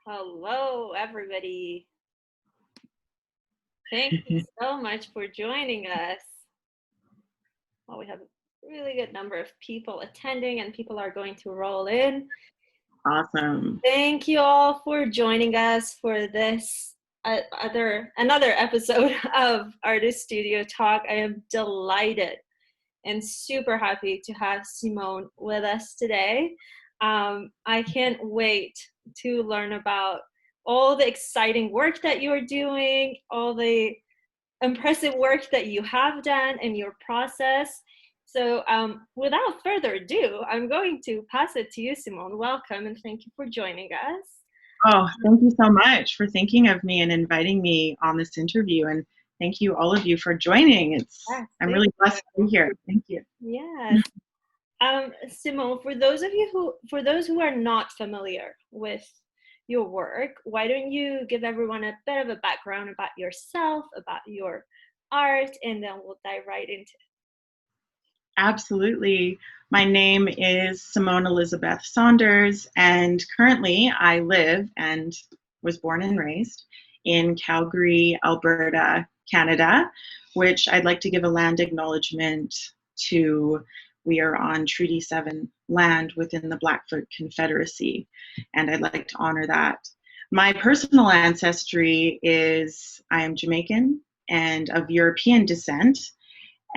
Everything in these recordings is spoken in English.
Hello, everybody. Thank you so much for joining us. Well, we have a really good number of people attending and people are going to roll in. Awesome. Thank you all for joining us for this another episode of Artist Studio Talk. I am delighted and super happy to have Simone with us today. I can't wait to learn about all the exciting work that you're doing, all the impressive work that you have done in your process. So without further ado, I'm going to pass it to you, Simone. Welcome and thank you for joining us. Oh, thank you so much for thinking of me and inviting me on this interview. And thank you, all of you, for joining. I'm really blessed to be here. Thank you. Yes. Simone, for those who are not familiar with your work, why don't you give everyone a bit of a background about yourself, about your art, and then we'll dive right into it. Absolutely. My name is Simone Elizabeth Saunders, and currently I live and was born and raised in Calgary, Alberta, Canada, which I'd like to give a land acknowledgement to. We are on Treaty 7 land within the Blackfoot Confederacy, and I'd like to honor that. My personal ancestry is I am Jamaican and of European descent,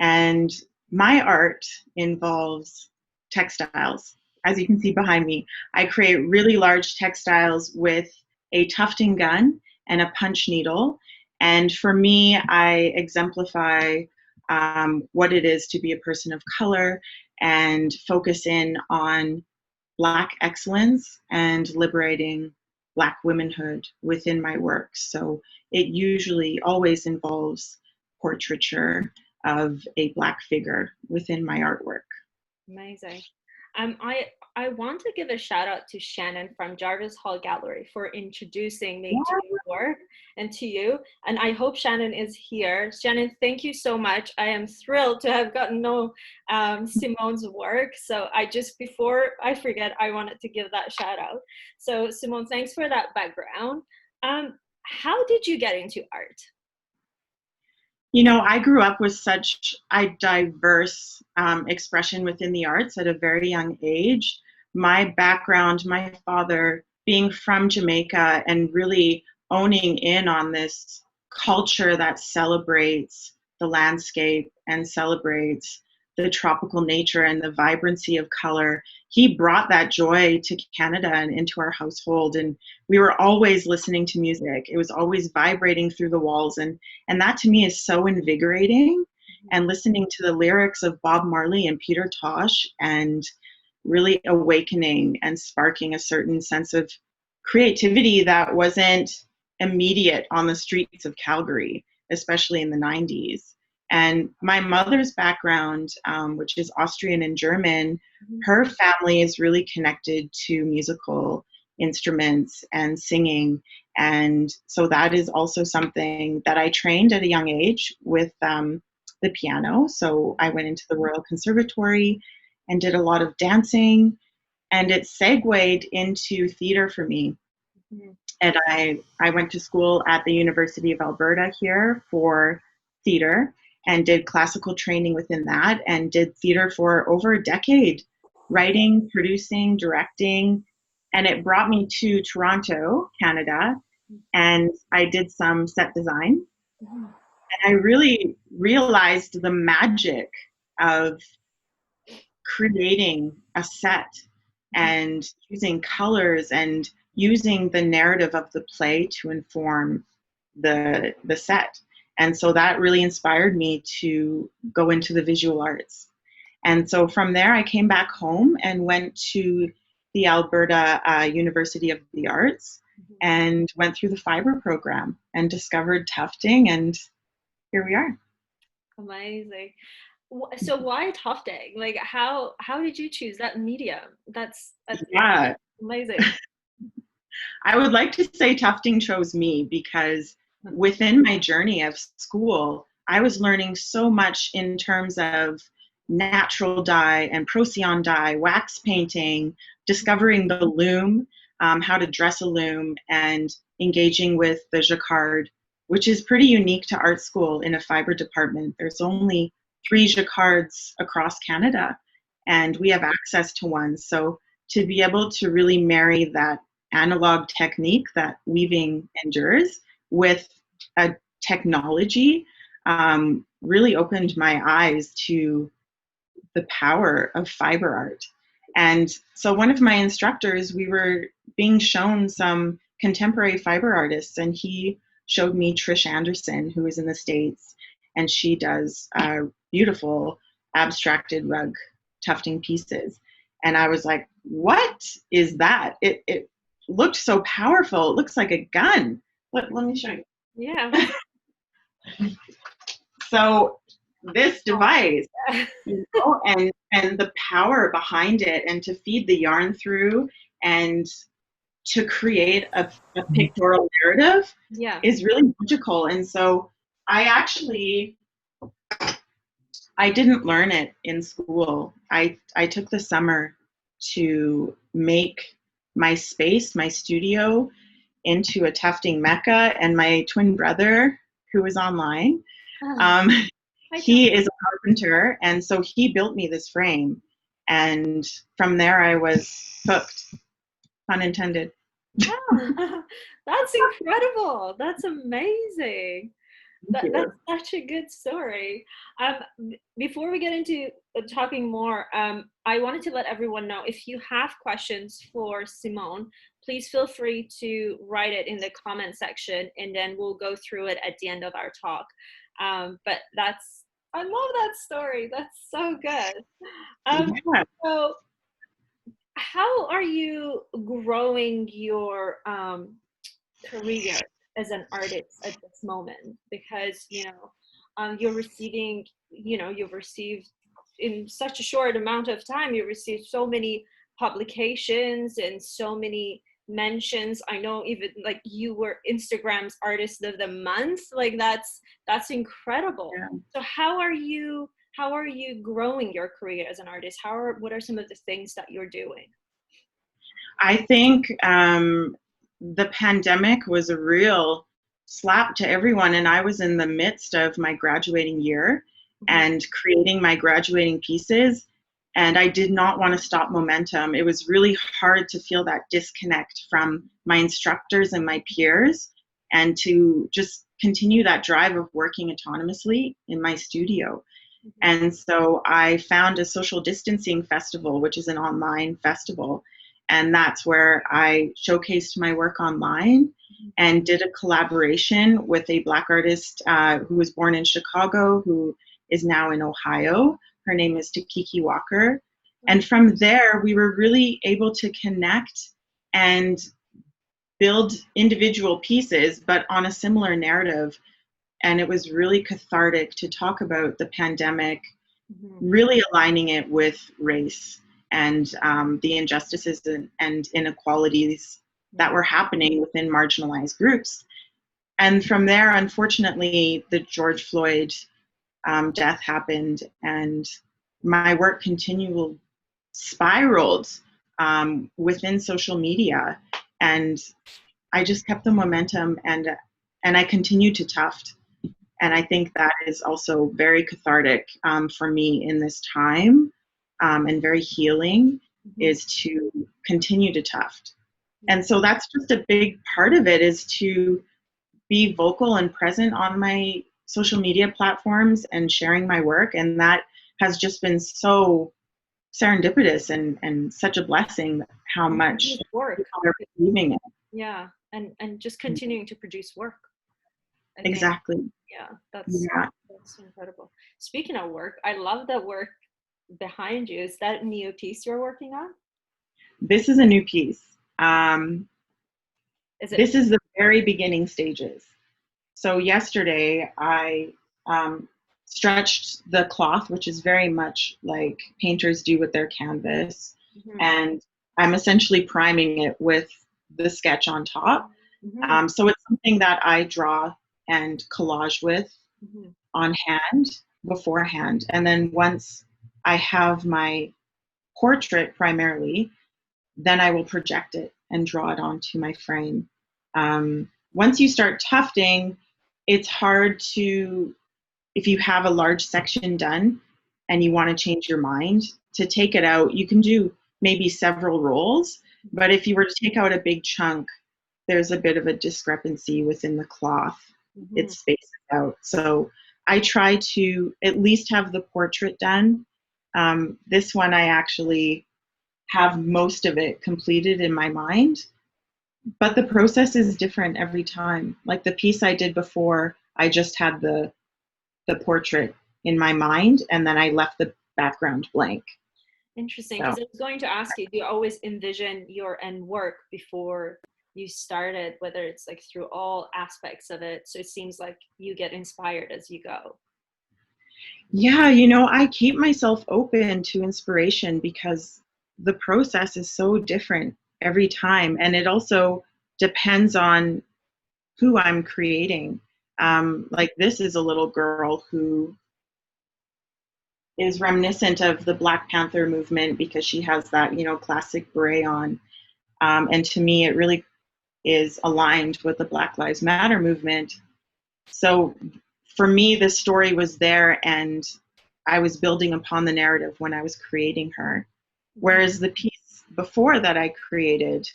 and my art involves textiles. As you can see behind me, I create really large textiles with a tufting gun and a punch needle. And for me, I exemplify what it is to be a person of color and focus in on Black excellence and liberating Black womanhood within my work. So it usually always involves portraiture of a Black figure within my artwork. Amazing. I want to give a shout out to Shannon from Jarvis Hall Gallery for introducing me to your work and to you. And I hope Shannon is here. Shannon, thank you so much. I am thrilled to have gotten to know Simone's work. So before I forget, I wanted to give that shout out. So Simone, thanks for that background. How did you get into art? You know, I grew up with such a diverse expression within the arts at a very young age. My background, my father being from Jamaica and really owning in on this culture that celebrates the landscape and celebrates the tropical nature and the vibrancy of color, he brought that joy to Canada and into our household. And we were always listening to music. It was always vibrating through the walls. And that to me is so invigorating. And listening to the lyrics of Bob Marley and Peter Tosh and really awakening and sparking a certain sense of creativity that wasn't immediate on the streets of Calgary, especially in the 90s. And my mother's background, which is Austrian and German, her family is really connected to musical instruments and singing. And so that is also something that I trained at a young age with the piano. So I went into the Royal Conservatory and did a lot of dancing, and it segued into theater for me. Mm-hmm. And I went to school at the University of Alberta here for theater and did classical training within that and did theater for over a decade, writing, producing, directing. And it brought me to Toronto, Canada, and I did some set design. And I really realized the magic of creating a set and using colors and using the narrative of the play to inform the set. And so that really inspired me to go into the visual arts. And so from there, I came back home and went to the Alberta University of the Arts and went through the fiber program and discovered tufting, and here we are. Amazing. So why tufting? Like how did you choose that medium? That's amazing. I would like to say tufting chose me because within my journey of school, I was learning so much in terms of natural dye and procyon dye, wax painting, discovering the loom, how to dress a loom, and engaging with the jacquard, which is pretty unique to art school in a fiber department. There's only 3 jacquards across Canada, and we have access to one. So to be able to really marry that analog technique that weaving endures with a technology really opened my eyes to the power of fiber art. And so one of my instructors, we were being shown some contemporary fiber artists, and he showed me Trish Anderson, who is in the States, and she does beautiful abstracted rug tufting pieces. And I was like, what is that? It looked so powerful. It looks like a gun. Let me show you. Yeah. So this device, you know, and the power behind it, and to feed the yarn through and to create a pictorial narrative is really magical. And so I didn't learn it in school. I took the summer to make my space, my studio, into a tufting mecca. And my twin brother, who was online, he is a carpenter, and so he built me this frame. And from there I was hooked, pun intended. Oh, that's incredible. That's amazing. That's such a good story. Before we get into talking more, I wanted to let everyone know, if you have questions for Simone, please feel free to write it in the comment section, and then we'll go through it at the end of our talk. But I love that story. That's so good. So how are you growing your career as an artist at this moment? Because you've received in such a short amount of time, you received so many publications and so many mentions. I know even like you were Instagram's artist of the month. Like that's incredible. So how are you growing your career as an artist? What are some of the things that you're doing? I think the pandemic was a real slap to everyone, and I was in the midst of my graduating year and creating my graduating pieces, and I did not want to stop momentum. It was really hard to feel that disconnect from my instructors and my peers, and to just continue that drive of working autonomously in my studio. And so I found a social distancing festival, which is an online festival. And that's where I showcased my work online and did a collaboration with a Black artist who was born in Chicago, who is now in Ohio. Her name is Takiki Walker. And from there, we were really able to connect and build individual pieces, but on a similar narrative. And it was really cathartic to talk about the pandemic, really aligning it with race and the injustices and inequalities that were happening within marginalized groups. And from there, unfortunately, the George Floyd death happened, and my work spiraled within social media. And I just kept the momentum, and I continued to tuft. And I think that is also very cathartic for me in this time, and very healing, is to continue to tuft. And so that's just a big part of it, is to be vocal and present on my social media platforms and sharing my work. And that has just been so serendipitous and such a blessing, how much work are receiving it. Yeah, and just continuing to produce work. Exactly. Yeah, that's incredible. Speaking of work, I love the work behind you. Is that a new piece you're working on? This is a new piece. This is the very beginning stages. So yesterday I stretched the cloth, which is very much like painters do with their canvas, and I'm essentially priming it with the sketch on top. So it's something that I draw and collage with on hand beforehand. And then once I have my portrait primarily, then I will project it and draw it onto my frame. Once you start tufting, it's hard to, if you have a large section done and you want to change your mind, to take it out. You can do maybe several rolls, but if you were to take out a big chunk, there's a bit of a discrepancy within the cloth. It spaces out. So I try to at least have the portrait done. This one, I actually have most of it completed in my mind, but the process is different every time. Like the piece I did before, I just had the portrait in my mind, and then I left the background blank. Interesting, So because I was going to ask you, do you always envision your end work before you started, whether it's like through all aspects of it? So it seems like you get inspired as you go. yeah, I keep myself open to inspiration because the process is so different every time. And it also depends on who I'm creating. Like this is a little girl who is reminiscent of the Black Panther movement because she has that, classic beret on. And to me, it really is aligned with the Black Lives Matter movement. So for me, the story was there, and I was building upon the narrative when I was creating her. Whereas the piece before that I created,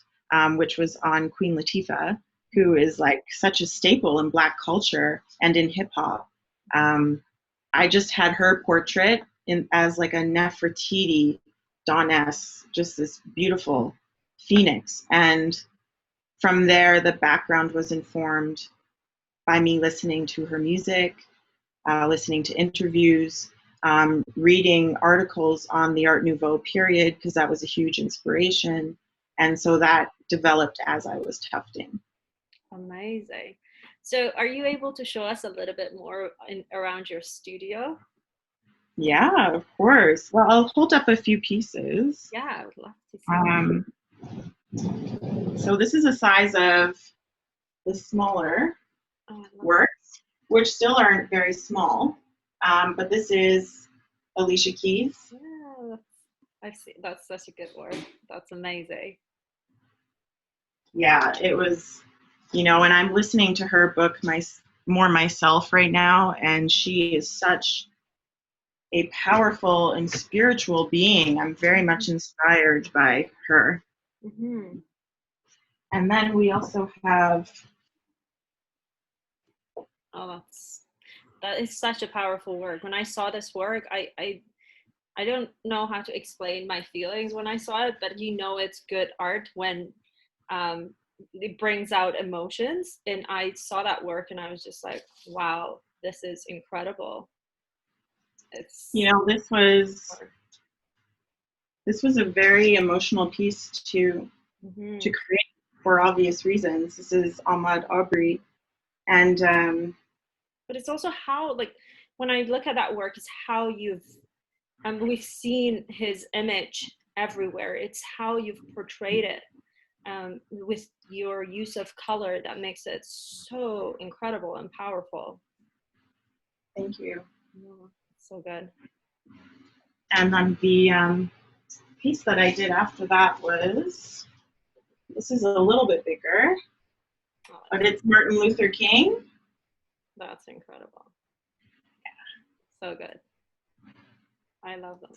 which was on Queen Latifah, who is like such a staple in Black culture and in hip hop, I just had her portrait as like a Nefertiti Dawness, just this beautiful phoenix. And from there, the background was informed by me listening to her music, listening to interviews, reading articles on the Art Nouveau period, because that was a huge inspiration. And so that developed as I was tufting. Amazing. So are you able to show us a little bit more around your studio? Yeah, of course. Well, I'll hold up a few pieces. Yeah, I would love to see. So this is a size of the smaller works, which still aren't very small. But this is Alicia Keys. Yeah, I've seen, that's such a good work. That's amazing. Yeah, it was, and I'm listening to her book more myself right now, and she is such a powerful and spiritual being. I'm very much inspired by her. Mm-hmm. And then we also have. Oh, that is such a powerful work. When I saw this work, I don't know how to explain my feelings when I saw it, but it's good art when it brings out emotions. And I saw that work and I was just like, wow, this is incredible. It's this was a very emotional piece to create for obvious reasons. This is Ahmaud Arbery, and but it's also how, like, when I look at that work, is how we've seen his image everywhere. It's how you've portrayed it, with your use of color, that makes it so incredible and powerful. Thank you. Oh, so good. And then the piece that I did after that was, this is a little bit bigger, but it's Martin Luther King. That's incredible. So good. I love them.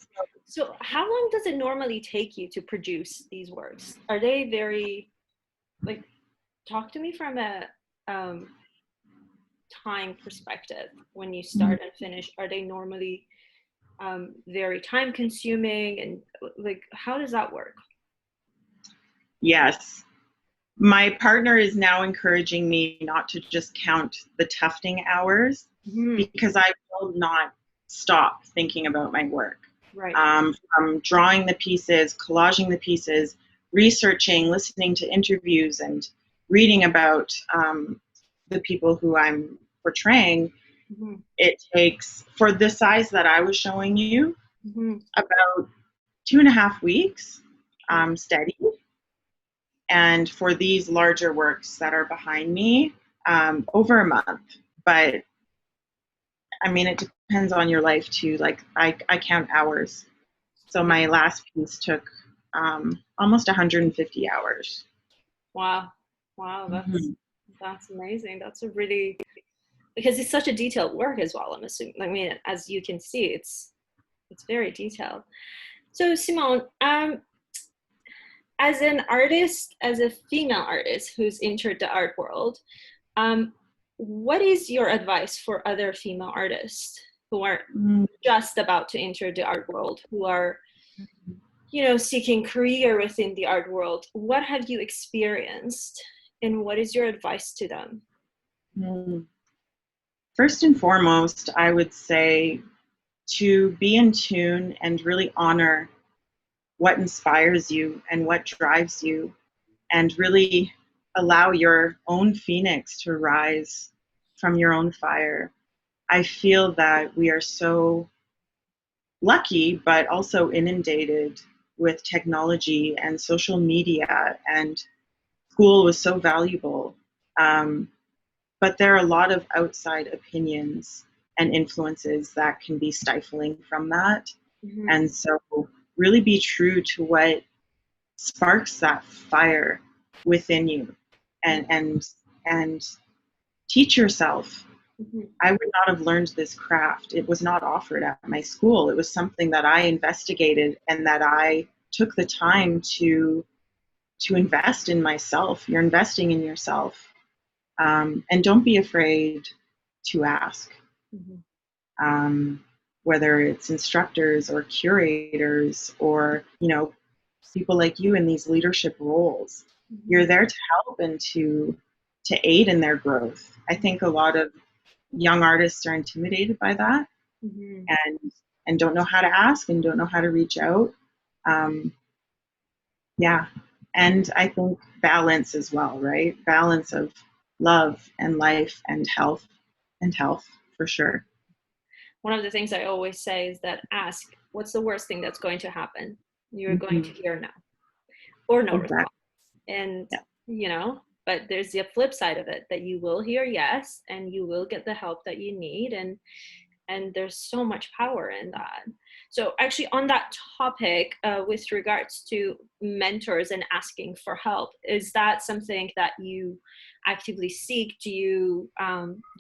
So how long does it normally take you to produce these works? Are they very, like, talk to me from a time perspective when you start and finish. Are they normally very time consuming, and like, how does that work? Yes. My partner is now encouraging me not to just count the tufting hours, because I will not stop thinking about my work. Right. From drawing the pieces, collaging the pieces, researching, listening to interviews, and reading about the people who I'm portraying. It takes, for the size that I was showing you, about 2.5 weeks steady. And for these larger works that are behind me, over a month. But I mean, it depends on your life too. Like I count hours. So my last piece took almost 150 hours. Wow. Wow, Mhm. that's amazing. That's a really, because it's such a detailed work as well, I'm assuming. I mean, as you can see, it's very detailed. So Simone, as an artist, as a female artist who's entered the art world, um, what is your advice for other female artists who are Mm. just about to enter the art world, who are, you know, seeking career within the art world? What have you experienced, and what is your advice to them? Mm. First and foremost, I would say to be in tune and really honor what inspires you and what drives you, and really allow your own phoenix to rise from your own fire. I feel that we are so lucky, but also inundated with technology and social media, and school was so valuable. Um, but there are a lot of outside opinions and influences that can be stifling from that. Mm-hmm. And so, really be true to what sparks that fire within you, and teach yourself. Mm-hmm. I would not have learned this craft. It was not offered at my school. It was something that I investigated and that I took the time to invest in myself. You're investing in yourself, and don't be afraid to ask. Mm-hmm. Um, whether it's instructors or curators or people like you in these leadership roles, Mm-hmm. you're there to help and to aid in their growth. I think a lot of young artists are intimidated by that, Mm-hmm. and don't know how to ask and don't know how to reach out. Um, yeah, and I think balance as well, right? Balance of love and life and health for sure. One of the things I always say is that ask, what's the worst thing that's going to happen? You're going Mm-hmm. to hear no or no response. Exactly. And, Yeah. you know, but there's the flip side of it, that you will hear yes and you will get the help that you need. And there's so much power in that. So actually on that topic, with regards to mentors and asking for help, is that something that you actively seek? Do you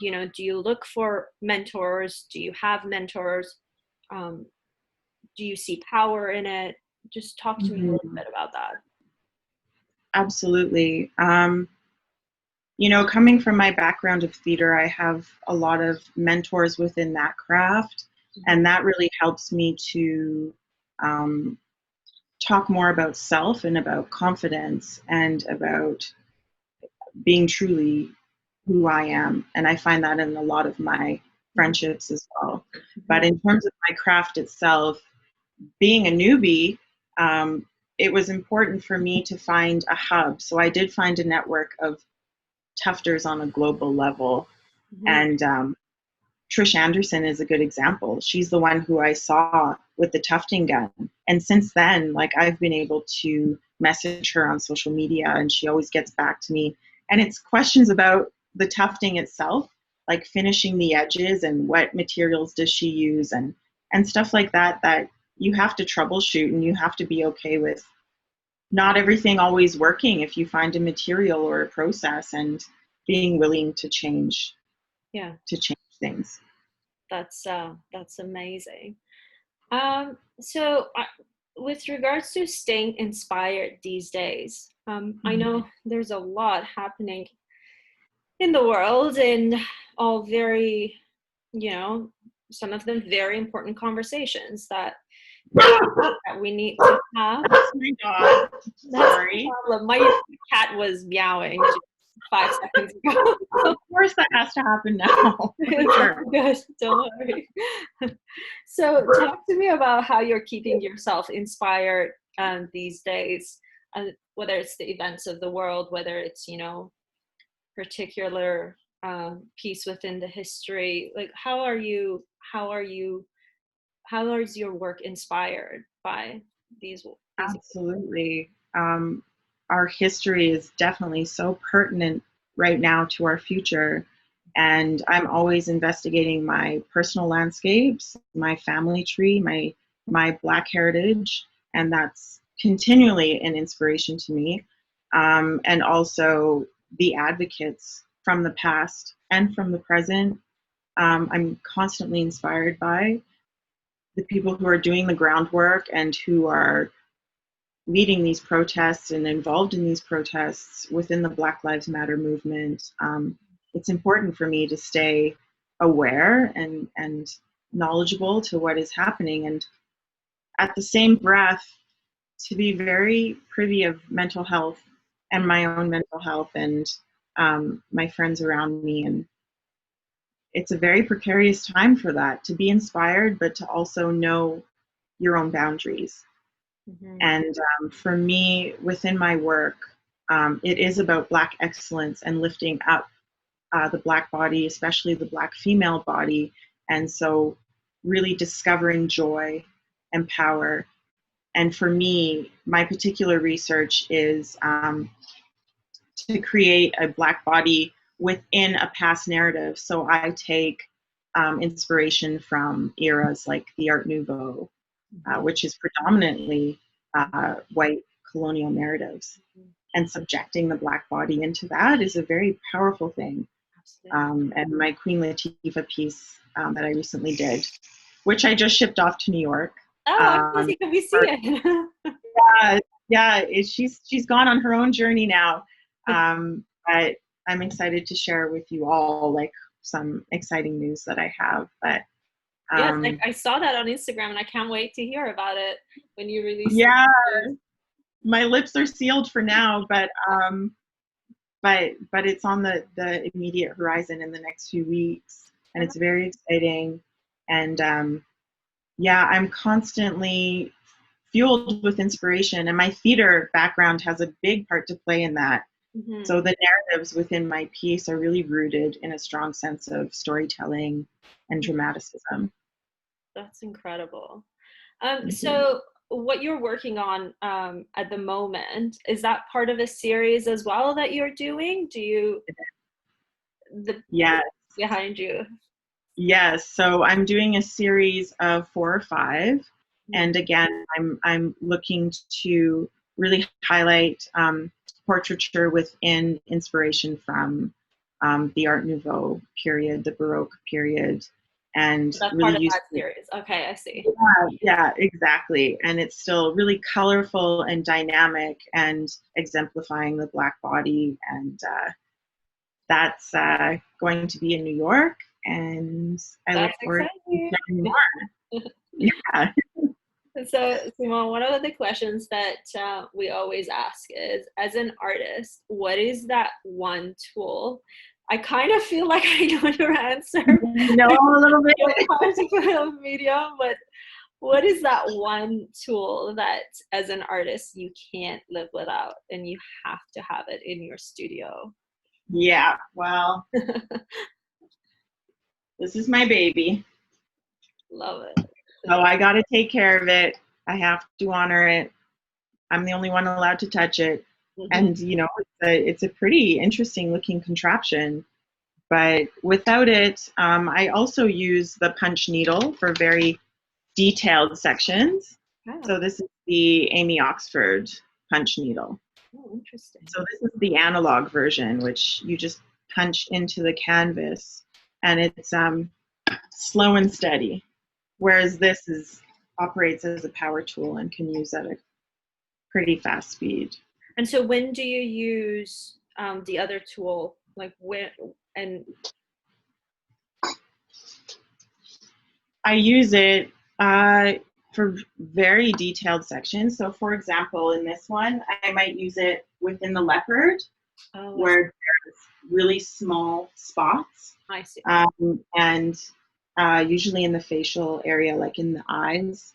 you know, do you look for mentors? Do you have mentors? um, do you see power in it? Just talk to me a little Mhm. bit about that. Absolutely. Coming from my background of theater, I have a lot of mentors within that craft, Mm-hmm. and that really helps me to um, talk more about self and about confidence and about being truly who I am. And I find that in a lot of my friendships as well. But Mm-hmm. in terms of my craft itself, being a newbie, um, it was important for me to find a hub. So I did find a network of tufters on a global level. Mm-hmm. And Trish Anderson is a good example. She's the one who I saw with the tufting gun. And since then, like, I've been able to message her on social media and she always gets back to me. And it's questions about the tufting itself, like finishing the edges and what materials does she use, and stuff like that, that you have to troubleshoot and you have to be okay with not everything always working if you find a material or a process, and being willing Yeah, to change things. that's amazing. So with regards to staying inspired these days, I Mhm. know there's a lot happening in the world, and all very, you know, some of them very important conversations that we need to have. That's my dog. That's no Sorry. problem. My cat was meowing just 5 seconds ago. Of course, that has to happen now. It's Sure. all good. Don't worry. So, talk to me about how you're keeping yourself inspired these days, whether it's the events of the world, whether it's, you know, particular piece within the history. Like, how are you? How are you? How is your work inspired by these? Absolutely. Our history is definitely so pertinent right now to our future. And I'm always investigating my personal landscapes, my family tree, my Black heritage, and that's continually an inspiration to me. and also the advocates from the past and from the present. I'm constantly inspired by the people who are doing the groundwork and who are leading these protests and involved in these protests within the Black Lives Matter movement. It's important for me to stay aware and knowledgeable to what is happening, and at the same breath to be very privy of mental health and my own mental health and my friends around me. And it's a very precarious time for that, to be inspired, but to also know your own boundaries. Mm-hmm. And for me, within my work, it is about Black excellence and lifting up the Black body, especially the Black female body. And so really discovering joy and power. And for me, my particular research is to create a Black body within a past narrative. So I take inspiration from eras like the Art Nouveau, which is predominantly white colonial narratives. And subjecting the Black body into that is a very powerful thing. And my Queen Latifah piece that I recently did, which I just shipped off to New York. Oh, I'm supposed to see it. She's gone on her own journey now. But I'm excited to share with you all like some exciting news that I have. But yes, I saw that on Instagram, and I can't wait to hear about it when you release it. Yeah, my lips are sealed for now, but it's on the immediate horizon in the next few weeks, and it's very exciting. And I'm constantly fueled with inspiration, and my theater background has a big part to play in that. Mm-hmm. So the narratives within my piece are really rooted in a strong sense of storytelling and dramaticism. That's incredible. So what you're working on at the moment, is that part of a series as well that you're doing? Do you yes behind you? Yes, so I'm doing a series of 4 or 5, and again I'm looking to really highlight portraiture within inspiration from the Art Nouveau period, the Baroque period, and so that's really part of that series. Okay, I see. Yeah, exactly. And it's still really colorful and dynamic and exemplifying the Black body, and that's going to be in New York, and I look forward to sharing more. Yeah. So, Simone, one of the questions that we always ask is, as an artist, what is that one tool? I kind of feel like I know your answer. No, a little bit. Particular medium, but what is that one tool that, as an artist, you can't live without, and you have to have it in your studio? Yeah, well, this is my baby. Love it. So I got to take care of it. I have to honor it. I'm the only one allowed to touch it. Mm-hmm. And, you know, it's a pretty interesting looking contraption. But without it, I also use the punch needle for very detailed sections. Oh. So this is the Amy Oxford punch needle. Oh, interesting. So this is the analog version, which you just punch into the canvas, and it's slow and steady. Whereas this operates as a power tool and can use at a pretty fast speed. And so when do you use the other tool? Like when? And I use it for very detailed sections. So for example, in this one, I might use it within the leopard, where there's really small spots. I see. And usually in the facial area, like in the eyes,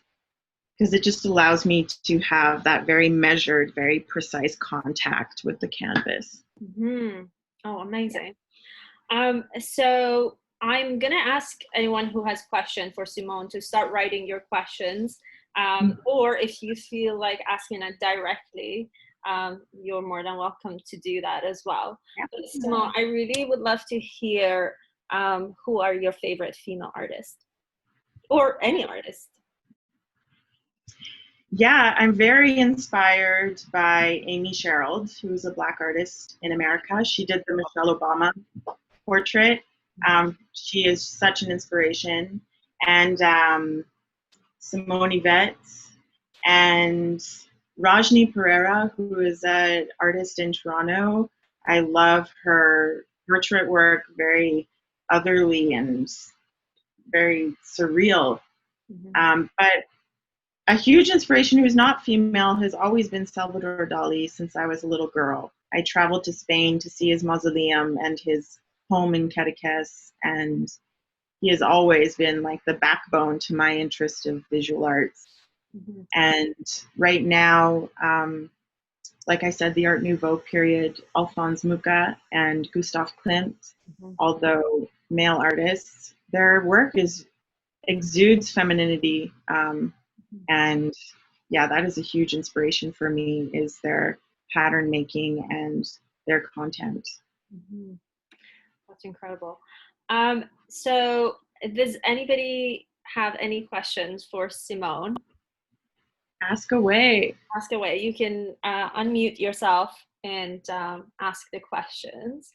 because it just allows me to have that very measured, very precise contact with the canvas. Mm-hmm. Oh, amazing. So I'm going to ask anyone who has questions for Simone to start writing your questions. Or if you feel like asking it directly, you're more than welcome to do that as well. Yeah. But Simone, I really would love to hear who are your favorite female artists, or any artist. Yeah, I'm very inspired by Amy Sherald, who's a Black artist in America. She did the Michelle Obama portrait. She is such an inspiration. And Simone and Rajni Pereira, who is an artist in Toronto. I love her portrait work, very otherly and very surreal. But a huge inspiration who is not female has always been Salvador Dali since I was a little girl. I traveled to Spain to see his mausoleum and his home in Cadaqués, and he has always been like the backbone to my interest of visual arts. And right now, like I said, the Art Nouveau period, Alphonse Mucha and Gustav Klimt, although male artists, their work exudes femininity. And yeah, that is a huge inspiration for me, is their pattern making and their content. That's incredible. So does anybody have any questions for Simone? Ask away. Ask away. You can unmute yourself and ask the questions.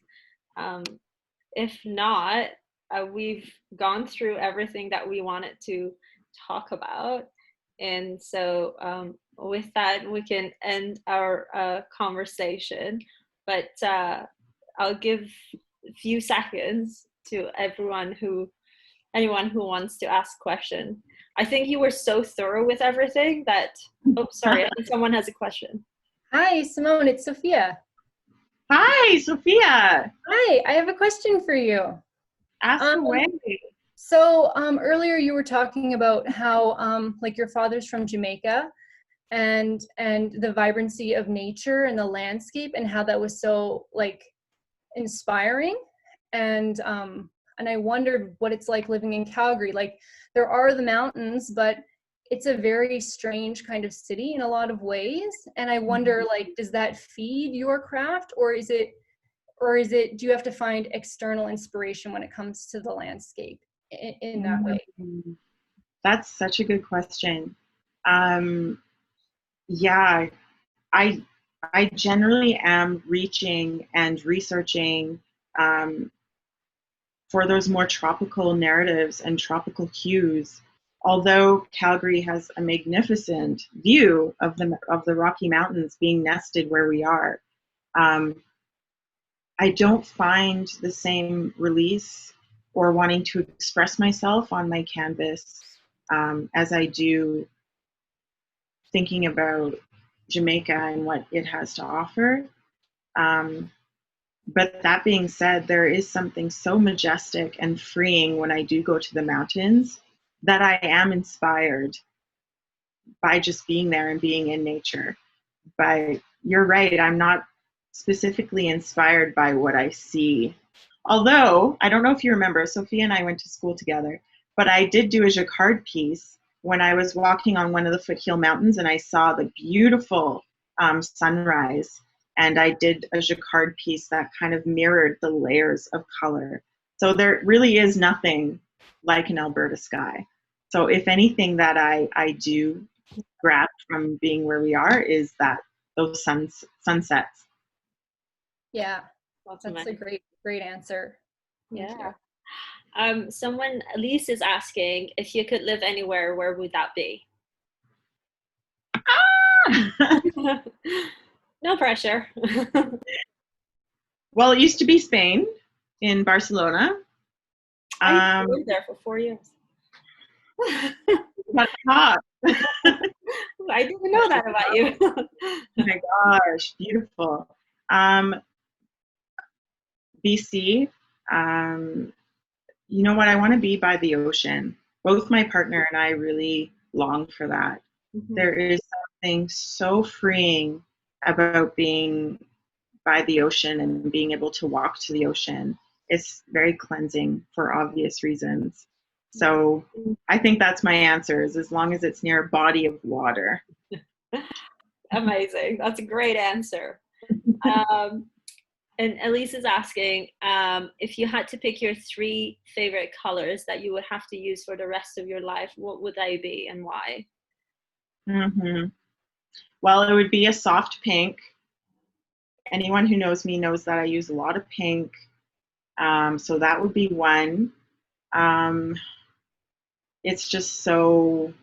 If not, we've gone through everything that we wanted to talk about. And so with that, we can end our conversation. But I'll give a few seconds to anyone who wants to ask question. I think you were so thorough with everything that, oh, sorry, I think someone has a question. Hi, Simone, it's Sophia. Hi, Sophia. Hi, I have a question for you. Ask away. So earlier you were talking about how like your father's from Jamaica and the vibrancy of nature and the landscape and how that was so like inspiring. And I wondered what it's like living in Calgary. Like there are the mountains, but it's a very strange kind of city in a lot of ways. And I wonder, like, does that feed your craft, or is it, do you have to find external inspiration when it comes to the landscape in that way? That's such a good question. Yeah, I generally am reaching and researching for those more tropical narratives and tropical hues. Although Calgary has a magnificent view of the Rocky Mountains being nested where we are, I don't find the same release or wanting to express myself on my canvas as I do thinking about Jamaica and what it has to offer. But that being said, there is something so majestic and freeing when I do go to the mountains that I am inspired by just being there and being in nature. But you're right, I'm not specifically inspired by what I see. Although, I don't know if you remember, Sophia and I went to school together, but I did do a jacquard piece when I was walking on one of the foothill mountains and I saw the beautiful sunrise. And I did a jacquard piece that kind of mirrored the layers of color. So there really is nothing like an Alberta sky. So if anything that I do grab from being where we are is that those sunsets. Yeah, that's a great answer. Thank you. Someone, Elise is asking, if you could live anywhere, where would that be? No pressure. Well, it used to be Spain, in Barcelona. I lived there for 4 years. That's hot. I didn't know that about you. Oh my gosh, beautiful. BC. You know what? I want to be by the ocean. Both my partner and I really long for that. There is something so freeing about being by the ocean and being able to walk to the ocean. It's very cleansing for obvious reasons. So I think that's my answer, is as long as it's near a body of water. Amazing. That's a great answer. And Elise is asking, if you had to pick your 3 favorite colors that you would have to use for the rest of your life, what would they be and why? Hmm. Well, it would be a soft pink. Anyone who knows me knows that I use a lot of pink. So that would be one. Um, it's just so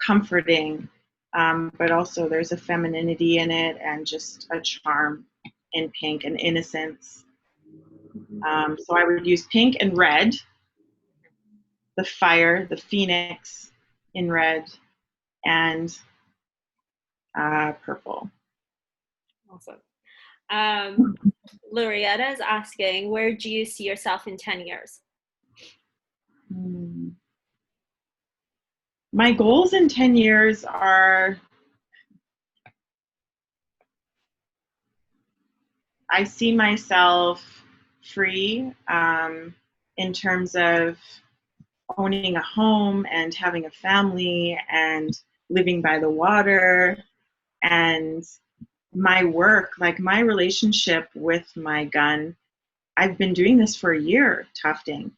comforting, but also there's a femininity in it and just a charm in pink and innocence. So I would use pink and red, the fire, the phoenix in red, and purple. Awesome. Lorietta is asking, where do you see yourself in 10 years? My goals in 10 years are, I see myself free, in terms of owning a home and having a family and living by the water, and my work, like my relationship with my gun. I've been doing this for a year, tufting,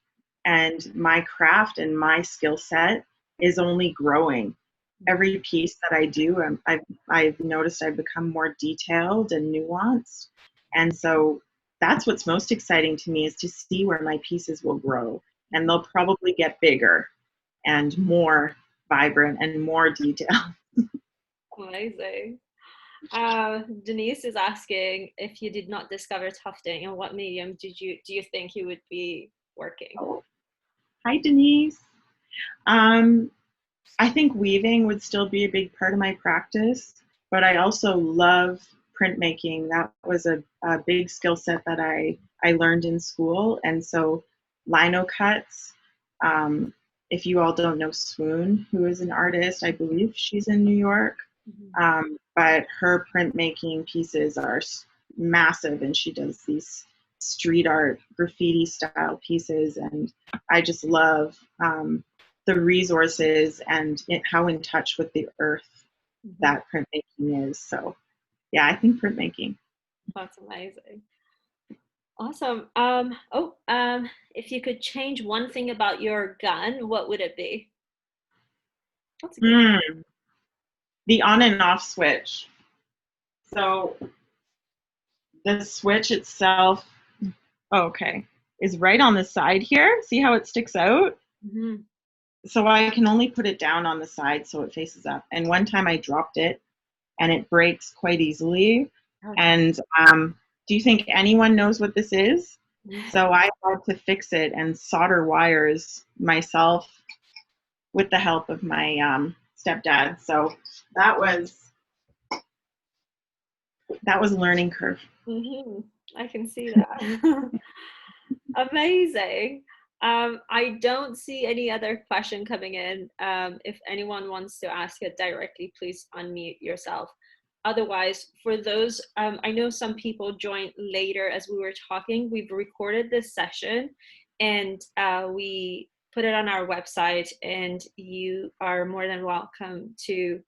and my craft and my skill set is only growing. Every piece that I do, I've noticed I've become more detailed and nuanced. And so that's what's most exciting to me, is to see where my pieces will grow. And they'll probably get bigger and more vibrant and more detailed. Amazing. Denise is asking, if you did not discover tufting, in what medium do you think you would be working? Oh. Hi, Denise. I think weaving would still be a big part of my practice, but I also love printmaking. That was a big skill set that I learned in school. And so lino cuts, if you all don't know Swoon, who is an artist, I believe she's in New York, but her printmaking pieces are massive, and she does these street art graffiti style pieces. And I just love the resources and how in touch with the earth that printmaking is. So yeah, I think printmaking. That's amazing. Awesome. If you could change one thing about your gun, what would it be? That's a good The on and off switch. So the switch itself, is right on the side here. See how it sticks out? Mm-hmm. So I can only put it down on the side so it faces up. And one time I dropped it and it breaks quite easily. Okay. And do you think anyone knows what this is? So I had to fix it and solder wires myself with the help of my stepdad. So that was a learning curve. Mm-hmm. I can see that. Amazing. I don't see any other question coming in. If anyone wants to ask it directly, please unmute yourself. Otherwise, for those, I know some people joined later as we were talking. We've recorded this session and we put it on our website, and you are more than welcome to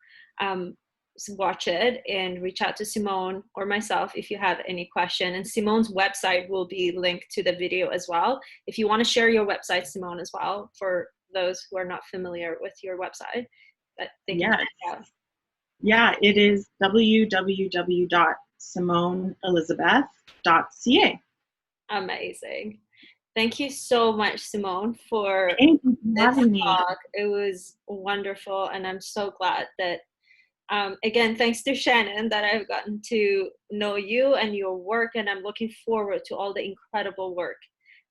watch it and reach out to Simone or myself if you have any question. And Simone's website will be linked to the video as well. If you want to share your website, Simone, as well, for those who are not familiar with your website, that they can check out. Yeah, it is www.simoneelizabeth.ca. Amazing. Thank you so much, Simone, for this talk. It was wonderful, and I'm so glad that again, thanks to Shannon, that I've gotten to know you and your work, and I'm looking forward to all the incredible work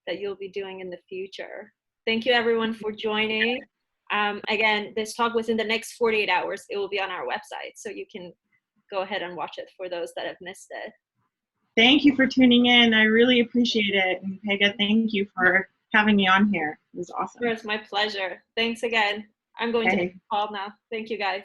that you'll be doing in the future. Thank you, everyone, for joining. Again, this talk was in the next 48 hours. It will be on our website, so you can go ahead and watch it for those that have missed it. Thank you for tuning in. I really appreciate it. And Pega, thank you for having me on here. It was awesome. It's my pleasure. Thanks again. I'm going to end the call now. Thank you, guys.